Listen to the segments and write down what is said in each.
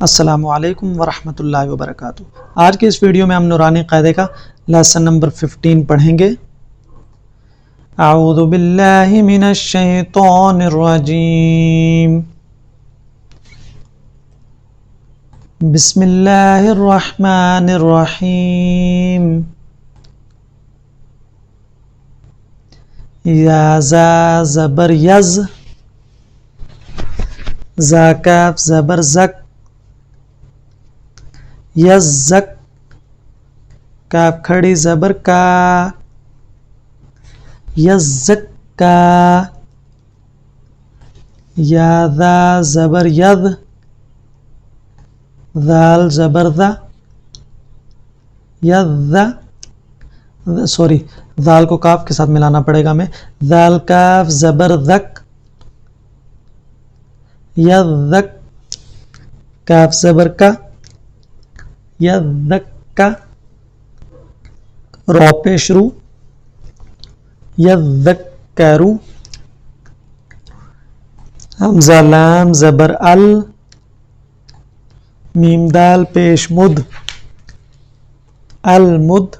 السلام علیکم ورحمۃ اللہ وبرکاتہ۔ آج کے اس ویڈیو میں ہم نورانی قاعدے کا لیسن نمبر 15 پڑھیں گے۔ اعوذ باللہ من الشیطان الرجیم، بسم اللہ الرحمن الرحیم۔ یا زا زبر یز، زا کاف زبر زک، یزک کاف کھڑی زبر کا، یزک کا۔ یا ذا زبر ید، ذال زبر ذا، ید سوری ذال کو کاف کے ساتھ ملانا پڑے گا ہمیں، ذال کاف زبر ذک، یذک کاف زبر کا، یذکا رو پیش رو، یذکرو۔ حمزہ لام زبر ال، میم دال پیش مد، المد۔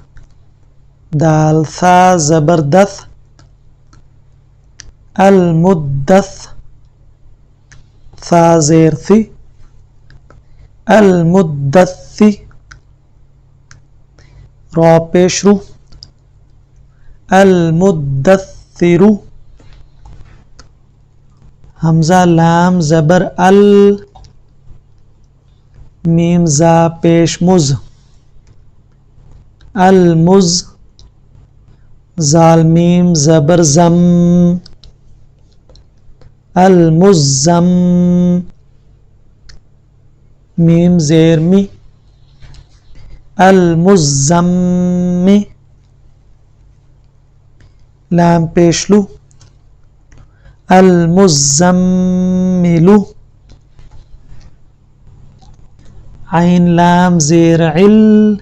دال ثا زبر دث، المدث۔ ثا زیر ثی، المدثی۔ را پیش رو، المدثر۔ حمزہ لام زبر ال، میم زا پیش مز، المز۔ زال میم زبر زم، المزم۔ میم زیر می، المزمی۔ لام پیش لو، المزملو۔ عین لام زیر عل،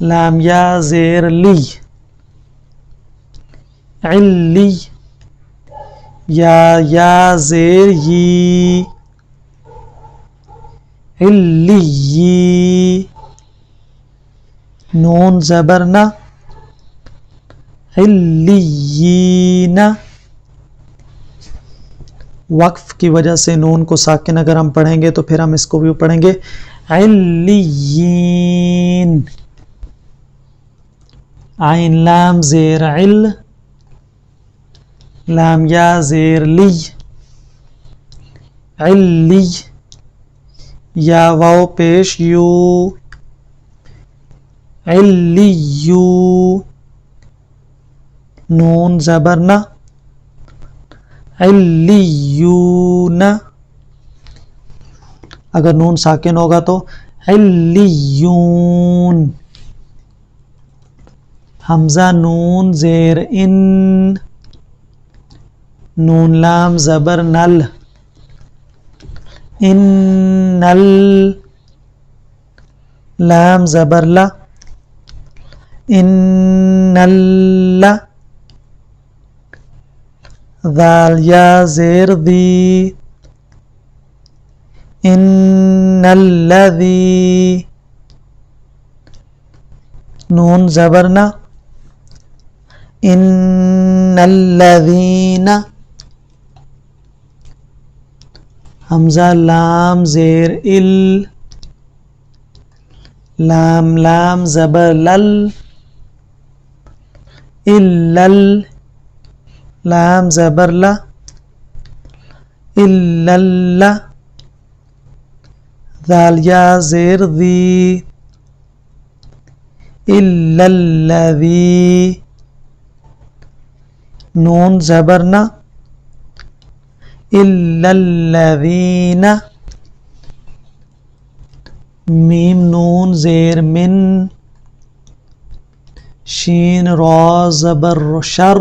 لام یا زیر لی، علی۔ یا زیر یی، علی۔ نون زبر نا، علیین۔ وقف کی وجہ سے نون کو ساکن اگر ہم پڑھیں گے تو پھر ہم اس کو بھی پڑھیں گے علیین۔ عین لام زیر عل، لام یا زیر لی، علی۔ یا واو پیش یو، علیو۔ نون زبر نا، علیون۔ اگر نون ساکن ہوگا تو علیون۔ حمزہ نون زیر ان، نون لام زبر نل، انل۔ لام زبر لا، انل۔ ذال یا زیر دی، ان الذی۔ نون زبر نا، ان الذین۔ حمزہ لام زیر ال، لام زبر لل، الل۔ لام زبر لا، الل۔ ذال یا زیر دی، الا الذی۔ نون زبر نا، الا الذین۔ میم نون زیر من، شین را زبر شر،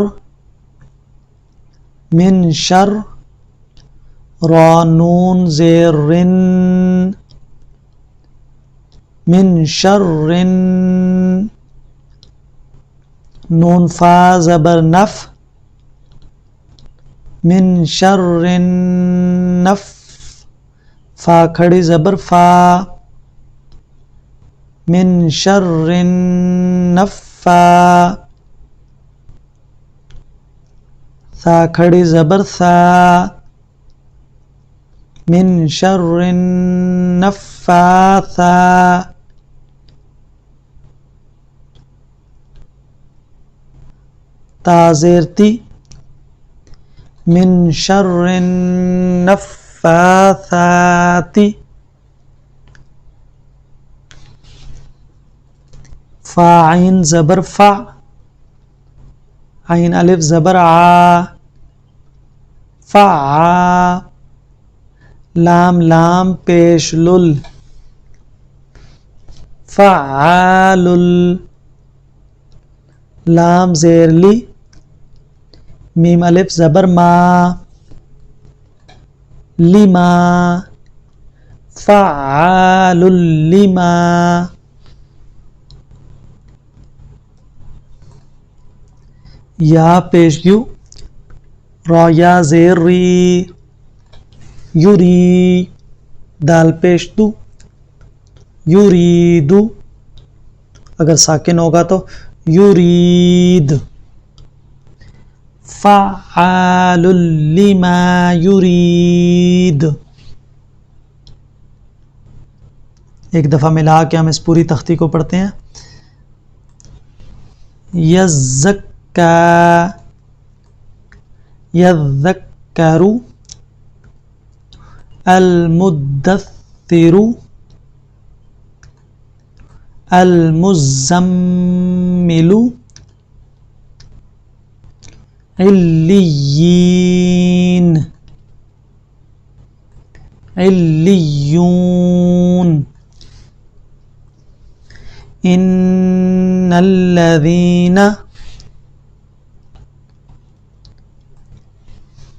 من شر۔ را نون زیر رن، من شر۔ نون فا زبر نف، من شر النف فا کھڑی زبر فا، من شر النفا، ثا کھڑی زبر ثا، من شر النفاثا، تا زیر تی، من شر النفاثات، فا عین زبر فا، عین الف زبر آ، فعا، لام لام پیش لل، فعال، لام زیر لی، میم الف زبر ما، لما، فعال لما، یا پیش یو، را یا زیر ری، یوری، دال پیش دو، یوریدو، اگر ساکن ہوگا تو یورید، فعال لما یرید. ایک دفعہ ملا کے ہم اس پوری تختی کو پڑھتے ہیں. یزکا، یذکر، المدثر، المزمل، علیین، علیون، ان الذین،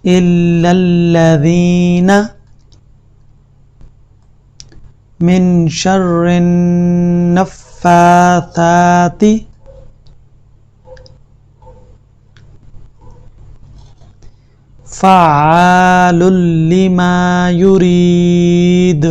الا الذین، من شر النفاثات، فعال لما يريد.